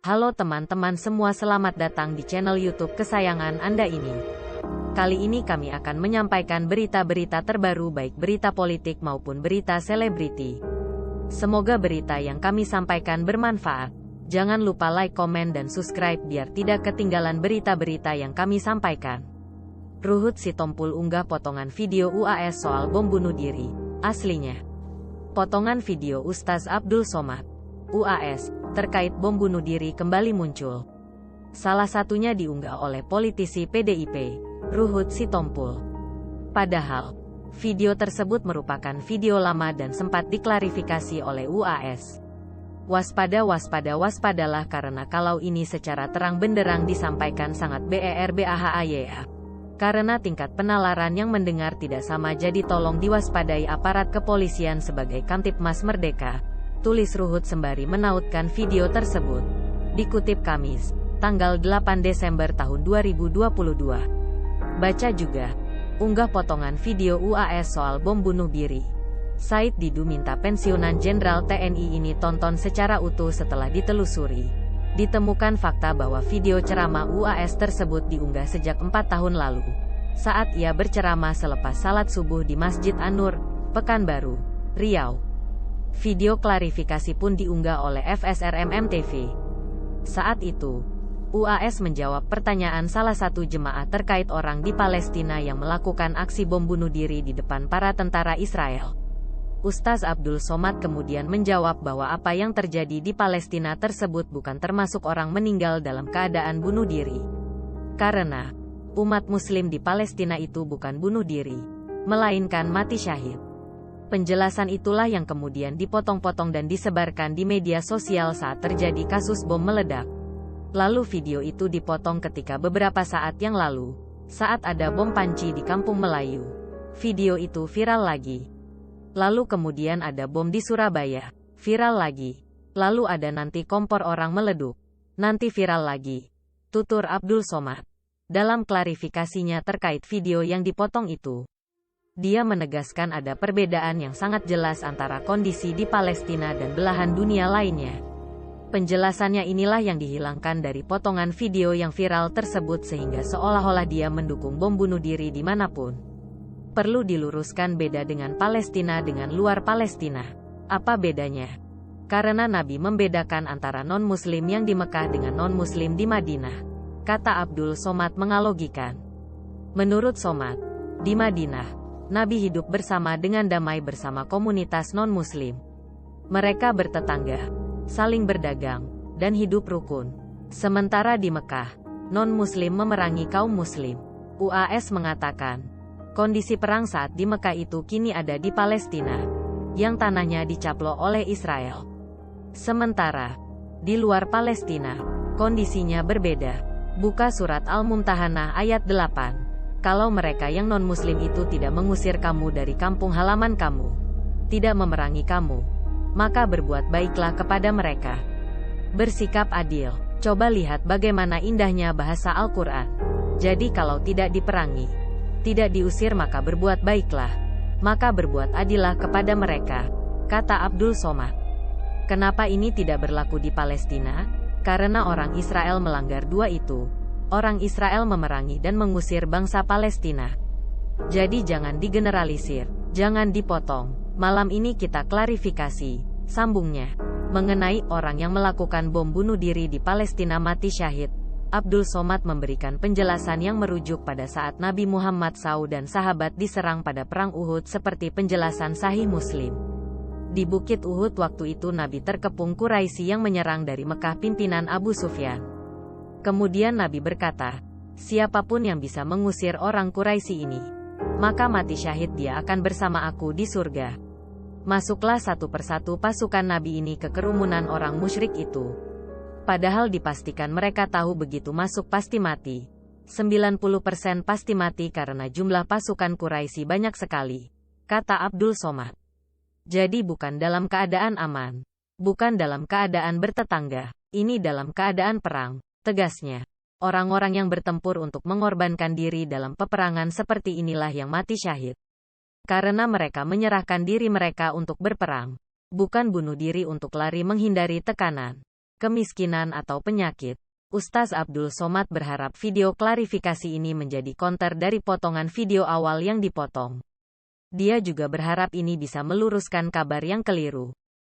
Halo teman-teman semua, selamat datang di channel YouTube kesayangan Anda ini. Kali ini kami akan menyampaikan berita-berita terbaru, baik berita politik maupun berita selebriti. Semoga berita yang kami sampaikan bermanfaat. Jangan lupa like, komen, dan subscribe biar tidak ketinggalan berita-berita yang kami sampaikan. Ruhut Sitompul unggah potongan video UAS soal bom bunuh diri. Aslinya. Potongan video Ustaz Abdul Somad, UAS, terkait bom bunuh diri kembali muncul. Salah satunya diunggah oleh politisi PDIP, Ruhut Sitompul. Padahal, video tersebut merupakan video lama dan sempat diklarifikasi oleh UAS. Waspadalah karena kalau ini secara terang benderang disampaikan sangat berbahaya. Karena tingkat penalaran yang mendengar tidak sama, jadi tolong diwaspadai aparat kepolisian sebagai Kamtibmas Merdeka. Tulis Ruhut sembari menautkan video tersebut. Dikutip Kamis, tanggal 8 Desember tahun 2022. Baca juga, unggah potongan video UAS soal bom bunuh diri. Said Didu minta pensiunan Jenderal TNI ini tonton secara utuh. Setelah ditelusuri, ditemukan fakta bahwa video ceramah UAS tersebut diunggah sejak 4 tahun lalu, saat ia berceramah selepas salat subuh di Masjid An-Nur, Pekanbaru, Riau. Video klarifikasi pun diunggah oleh FSRMM-TV. Saat itu, UAS menjawab pertanyaan salah satu jemaah terkait orang di Palestina yang melakukan aksi bom bunuh diri di depan para tentara Israel. Ustaz Abdul Somad kemudian menjawab bahwa apa yang terjadi di Palestina tersebut bukan termasuk orang meninggal dalam keadaan bunuh diri. Karena umat muslim di Palestina itu bukan bunuh diri, melainkan mati syahid. Penjelasan itulah yang kemudian dipotong-potong dan disebarkan di media sosial saat terjadi kasus bom meledak. Lalu video itu dipotong ketika beberapa saat yang lalu, saat ada bom panci di Kampung Melayu. Video itu viral lagi. Lalu kemudian ada bom di Surabaya, viral lagi. Lalu ada nanti kompor orang meleduk, nanti viral lagi. Tutur Abdul Somad. Dalam klarifikasinya terkait video yang dipotong itu, dia menegaskan ada perbedaan yang sangat jelas antara kondisi di Palestina dan belahan dunia lainnya. Penjelasannya inilah yang dihilangkan dari potongan video yang viral tersebut sehingga seolah-olah dia mendukung bom bunuh diri dimanapun. Perlu diluruskan beda dengan Palestina dengan luar Palestina. Apa bedanya? Karena Nabi membedakan antara non-muslim yang di Mekah dengan non-muslim di Madinah, kata Abdul Somad menganalogikan. Menurut Somad, di Madinah, Nabi hidup bersama dengan damai bersama komunitas non-muslim. Mereka bertetangga, saling berdagang, dan hidup rukun. Sementara di Mekah, non-muslim memerangi kaum muslim. UAS mengatakan, kondisi perang saat di Mekah itu kini ada di Palestina, yang tanahnya dicaplok oleh Israel. Sementara, di luar Palestina, kondisinya berbeda. Buka surat Al-Mumtahanah ayat 8. Kalau mereka yang non-muslim itu tidak mengusir kamu dari kampung halaman kamu, tidak memerangi kamu, maka berbuat baiklah kepada mereka. Bersikap adil. Coba lihat bagaimana indahnya bahasa Al-Quran. Jadi kalau tidak diperangi, tidak diusir, maka berbuat baiklah, maka berbuat adillah kepada mereka, kata Abdul Somad. Kenapa ini tidak berlaku di Palestina? Karena orang Israel melanggar dua itu. Orang Israel memerangi dan mengusir bangsa Palestina. Jadi jangan digeneralisir, jangan dipotong. Malam ini kita klarifikasi, sambungnya, mengenai orang yang melakukan bom bunuh diri di Palestina mati syahid. Abdul Somad memberikan penjelasan yang merujuk pada saat Nabi Muhammad SAW dan sahabat diserang pada perang Uhud seperti penjelasan Sahih Muslim. Di Bukit Uhud waktu itu Nabi terkepung Quraisy yang menyerang dari Mekah pimpinan Abu Sufyan. Kemudian Nabi berkata, siapapun yang bisa mengusir orang Quraisy ini, maka mati syahid dia akan bersama aku di surga. Masuklah satu persatu pasukan Nabi ini ke kerumunan orang musyrik itu. Padahal dipastikan mereka tahu begitu masuk pasti mati. 90% pasti mati karena jumlah pasukan Quraisy banyak sekali, kata Abdul Somad. Jadi bukan dalam keadaan aman, bukan dalam keadaan bertetangga, ini dalam keadaan perang. Tegasnya, orang-orang yang bertempur untuk mengorbankan diri dalam peperangan seperti inilah yang mati syahid. Karena mereka menyerahkan diri mereka untuk berperang, bukan bunuh diri untuk lari menghindari tekanan. kemiskinan atau penyakit. Ustaz Abdul Somad berharap video klarifikasi ini menjadi counter dari potongan video awal yang dipotong. Dia juga berharap ini bisa meluruskan kabar yang keliru.